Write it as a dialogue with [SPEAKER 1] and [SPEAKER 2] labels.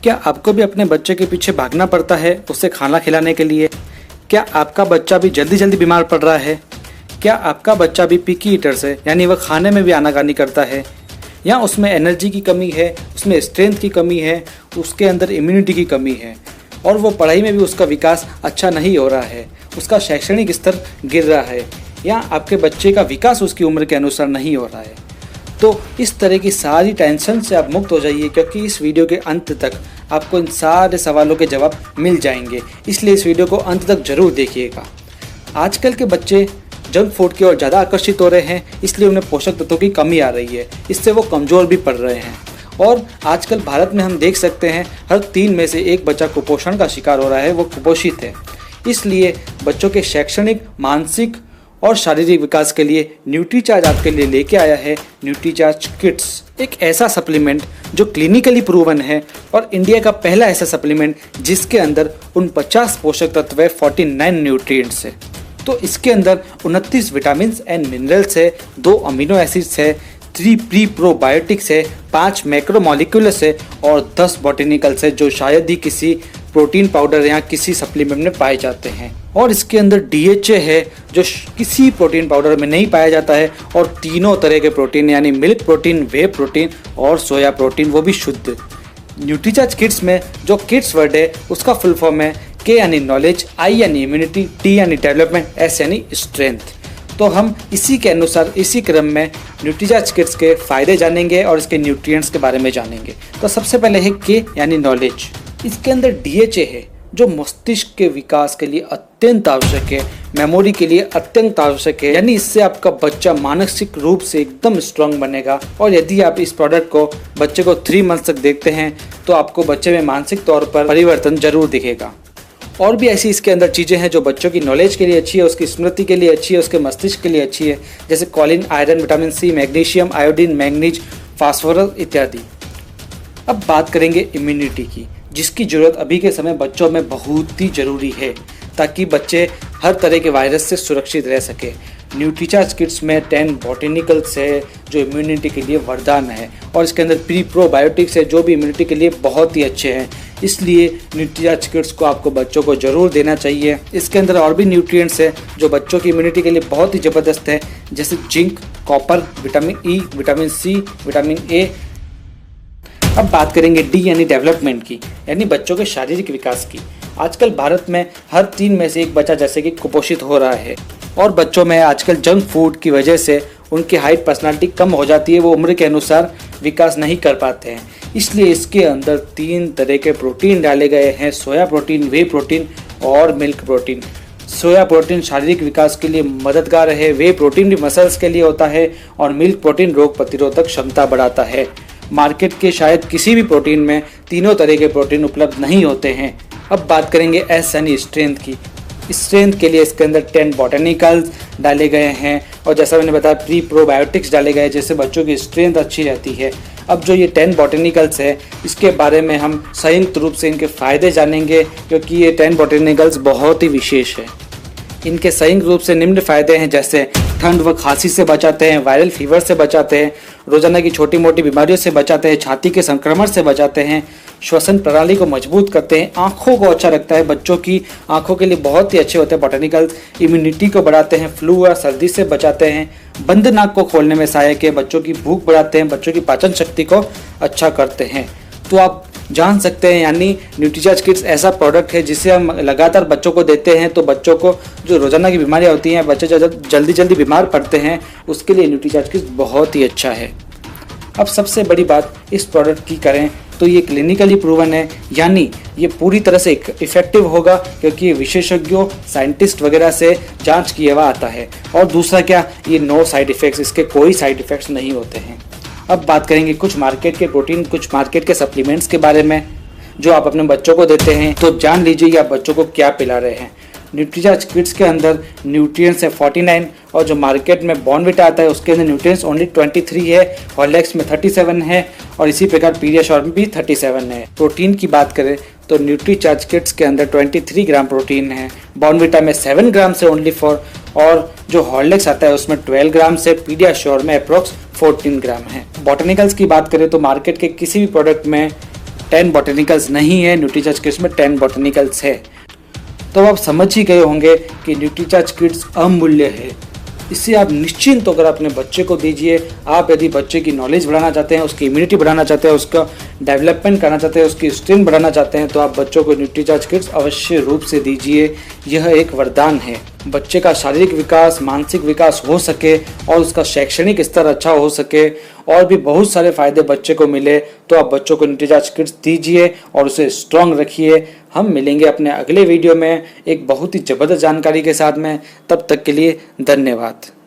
[SPEAKER 1] क्या आपको भी अपने बच्चे के पीछे भागना पड़ता है उसे खाना खिलाने के लिए? क्या आपका बच्चा भी जल्दी जल्दी बीमार पड़ रहा है? क्या आपका बच्चा भी पिकी ईटर्स है, यानी वह खाने में भी आनाकानी करता है, या उसमें एनर्जी की कमी है, उसमें स्ट्रेंथ की कमी है, उसके अंदर इम्यूनिटी की कमी है और वो पढ़ाई में भी उसका विकास अच्छा नहीं हो रहा है, उसका शैक्षणिक स्तर गिर रहा है, या आपके बच्चे का विकास उसकी उम्र के अनुसार नहीं हो रहा है? तो इस तरह की सारी टेंशन से आप मुक्त हो जाइए, क्योंकि इस वीडियो के अंत तक आपको इन सारे सवालों के जवाब मिल जाएंगे। इसलिए इस वीडियो को अंत तक जरूर देखिएगा। आजकल के बच्चे जंक फूड की ओर ज़्यादा आकर्षित हो रहे हैं, इसलिए उन्हें पोषक तत्वों की कमी आ रही है, इससे वो कमज़ोर भी पड़ रहे हैं। और आजकल भारत में हम देख सकते हैं हर 3 में से 1 बच्चा कुपोषण का शिकार हो रहा है, वो कुपोषित है। इसलिए बच्चों के शैक्षणिक, मानसिक और शारीरिक विकास के लिए न्यूट्रीचार्ज आपके लिए लेके आया है न्यूट्रीचार्ज किड्स, एक ऐसा सप्लीमेंट जो क्लिनिकली प्रूवन है और इंडिया का पहला ऐसा सप्लीमेंट जिसके अंदर 49 पोषक तत्व है, 49 न्यूट्रिएंट्स है। तो इसके अंदर 29 विटामिन एंड मिनरल्स है, 2 अमीनो एसिड्स है, 3 प्री प्रोबायोटिक्स है, 5 मैक्रोमोलिक्यूल्स है और 10 बॉटेनिकल्स है, जो शायद ही किसी प्रोटीन पाउडर या किसी सप्लीमेंट में पाए जाते हैं। और इसके अंदर DHA है, जो किसी प्रोटीन पाउडर में नहीं पाया जाता है, और तीनों तरह के प्रोटीन यानी मिल्क प्रोटीन, वे प्रोटीन और सोया प्रोटीन, वो भी शुद्ध। न्यूट्रीचार्ज किड्स में जो किड्स वर्ड है उसका फुल फॉर्म है K यानी नॉलेज, I यानी इम्यूनिटी, T यानी डेवलपमेंट, S यानी स्ट्रेंथ। तो हम इसी के अनुसार इसी क्रम में न्यूट्रीचार्ज किड्स के फ़ायदे जानेंगे और इसके न्यूट्रिएंट्स के बारे में जानेंगे। तो सबसे पहले है K यानी नॉलेज। इसके अंदर DHA है, जो मस्तिष्क के विकास के लिए अत्यंत आवश्यक है, मेमोरी के लिए अत्यंत आवश्यक है, यानी इससे आपका बच्चा मानसिक रूप से एकदम स्ट्रांग बनेगा। और यदि आप इस प्रोडक्ट को बच्चे को 3 मंथ तक देखते हैं तो आपको बच्चे में मानसिक तौर पर परिवर्तन जरूर दिखेगा। और भी ऐसी इसके अंदर चीज़ें हैं जो बच्चों की नॉलेज के लिए अच्छी है, उसकी स्मृति के लिए अच्छी है, उसके मस्तिष्क के लिए अच्छी है, जैसे Colin, iron, vitamin C, magnesium, iodine, manganese, phosphorus इत्यादि। अब बात करेंगे इम्यूनिटी की, जिसकी ज़रूरत अभी के समय बच्चों में बहुत ही ज़रूरी है, ताकि बच्चे हर तरह के वायरस से सुरक्षित रह सके। न्यूट्रीचार्ज किड्स में 10 बॉटेनिकल्स है, जो इम्यूनिटी के लिए वरदान है, और इसके अंदर प्री प्रोबायोटिक्स है, जो भी इम्यूनिटी के लिए बहुत ही अच्छे हैं। इसलिए न्यूट्रीचार्ज किड्स को आपको बच्चों को ज़रूर देना चाहिए। इसके अंदर और भी न्यूट्रिएंट्स है जो बच्चों की इम्यूनिटी के लिए बहुत ही ज़बरदस्त है, जैसे zinc, copper, vitamin E, vitamin C, vitamin A। अब बात करेंगे D यानी डेवलपमेंट की, यानी बच्चों के शारीरिक विकास की। आजकल भारत में हर 3 में से 1 बच्चा जैसे कि कुपोषित हो रहा है, और बच्चों में आजकल जंक फूड की वजह से उनकी हाइट, पर्सनालिटी कम हो जाती है, वो उम्र के अनुसार विकास नहीं कर पाते हैं। इसलिए इसके अंदर 3 तरह के प्रोटीन डाले गए हैं, सोया प्रोटीन, वे प्रोटीन और मिल्क प्रोटीन। सोया प्रोटीन शारीरिक विकास के लिए मददगार है, वे प्रोटीन भी मसल्स के लिए होता है, और मिल्क प्रोटीन रोग प्रतिरोधक क्षमता बढ़ाता है। मार्केट के शायद किसी भी प्रोटीन में तीनों तरह के प्रोटीन उपलब्ध नहीं होते हैं। अब बात करेंगे S यानी स्ट्रेंथ की। स्ट्रेंथ के लिए इसके अंदर 10 बॉटेनिकल्स डाले गए हैं, और जैसा मैंने बताया प्री प्रोबायोटिक्स डाले गए, जिससे बच्चों की स्ट्रेंथ अच्छी रहती है। अब जो ये 10 बॉटेनिकल्स है, इसके बारे में हम संयुक्त रूप से इनके फ़ायदे जानेंगे, क्योंकि ये 10 बॉटेनिकल्स बहुत ही विशेष है। इनके संयुक्त रूप से निम्न फायदे हैं, जैसे ठंड व खांसी से बचाते हैं, वायरल फीवर से बचाते हैं, रोजाना की छोटी मोटी बीमारियों से बचाते हैं, छाती के संक्रमण से बचाते हैं, श्वसन प्रणाली को मजबूत करते हैं, आंखों को अच्छा रखता है, बच्चों की आंखों के लिए बहुत ही अच्छे होते हैं बॉटेनिकल्स, इम्यूनिटी को बढ़ाते हैं, फ्लू और सर्दी से बचाते हैं, बंद नाक को खोलने में सहायक है, बच्चों की भूख बढ़ाते हैं, बच्चों की पाचन शक्ति को अच्छा करते हैं। तो आप जान सकते हैं, यानी न्यूट्रीचार्ज किड्स ऐसा प्रोडक्ट है जिसे हम लगातार बच्चों को देते हैं, तो बच्चों को जो रोजाना की बीमारियां होती हैं, बच्चे जल्दी जल्दी बीमार पड़ते हैं, उसके लिए न्यूट्रीचार्ज किड्स बहुत ही अच्छा है। अब सबसे बड़ी बात इस प्रोडक्ट की करें तो ये क्लिनिकली प्रूवन है, यानी ये पूरी तरह से इफेक्टिव होगा, क्योंकि ये विशेषज्ञों, साइंटिस्ट वगैरह से जांच किया हुआ आता है। और दूसरा क्या, ये नो साइड इफेक्ट्स, इसके कोई साइड इफेक्ट्स नहीं होते हैं। अब बात करेंगे कुछ मार्केट के प्रोटीन, कुछ मार्केट के सप्लीमेंट्स के बारे में जो आप अपने बच्चों को देते हैं। तो जान लीजिए आप बच्चों को क्या पिला रहे हैं। न्यूट्रीचार्ज किड्स के अंदर न्यूट्रिएंट्स है 49, और जो मार्केट में बॉर्नविटा आता है उसके अंदर न्यूट्रिएंट्स ओनली 23 है, हॉर्लिक्स में 37 है, और इसी प्रकार पीडियाश्योर में भी 37 है। प्रोटीन की बात करें तो न्यूट्रीचार्ज किड्स के अंदर 23 ग्राम प्रोटीन है, बॉर्नविटा में 7 ग्राम से ओनली 4, और जो हॉर्लिक्स आता है उसमें 12 ग्राम से, पीडियाश्योर में अप्रोक्स 14 ग्राम है। बॉटेनिकल्स की बात करें तो मार्केट के किसी भी प्रोडक्ट में 10 बॉटनिकल्स नहीं है, न्यूट्रीचार्ज किड्स में 10 बॉटनिकल्स है। तो आप समझ ही गए होंगे कि न्यूट्रीचार्ज किड्स अमूल्य है। इससे आप निश्चिंत होकर अपने बच्चे को दीजिए। आप यदि बच्चे की नॉलेज बढ़ाना चाहते हैं, उसकी इम्यूनिटी बढ़ाना चाहते हैं, उसका डेवलपमेंट करना चाहते हैं, उसकी स्ट्रेंथ बढ़ाना चाहते हैं, तो आप बच्चों को न्यूट्रीचार्ज किड्स अवश्य रूप से दीजिए। यह एक वरदान है। बच्चे का शारीरिक विकास, मानसिक विकास हो सके और उसका शैक्षणिक स्तर अच्छा हो सके और भी बहुत सारे फायदे बच्चे को मिले, तो आप बच्चों को न्यूट्रीचार्ज किड्स दीजिए और उसे स्ट्रॉन्ग रखिए। हम मिलेंगे अपने अगले वीडियो में एक बहुत ही ज़बरदस्त जानकारी के साथ में। तब तक के लिए धन्यवाद।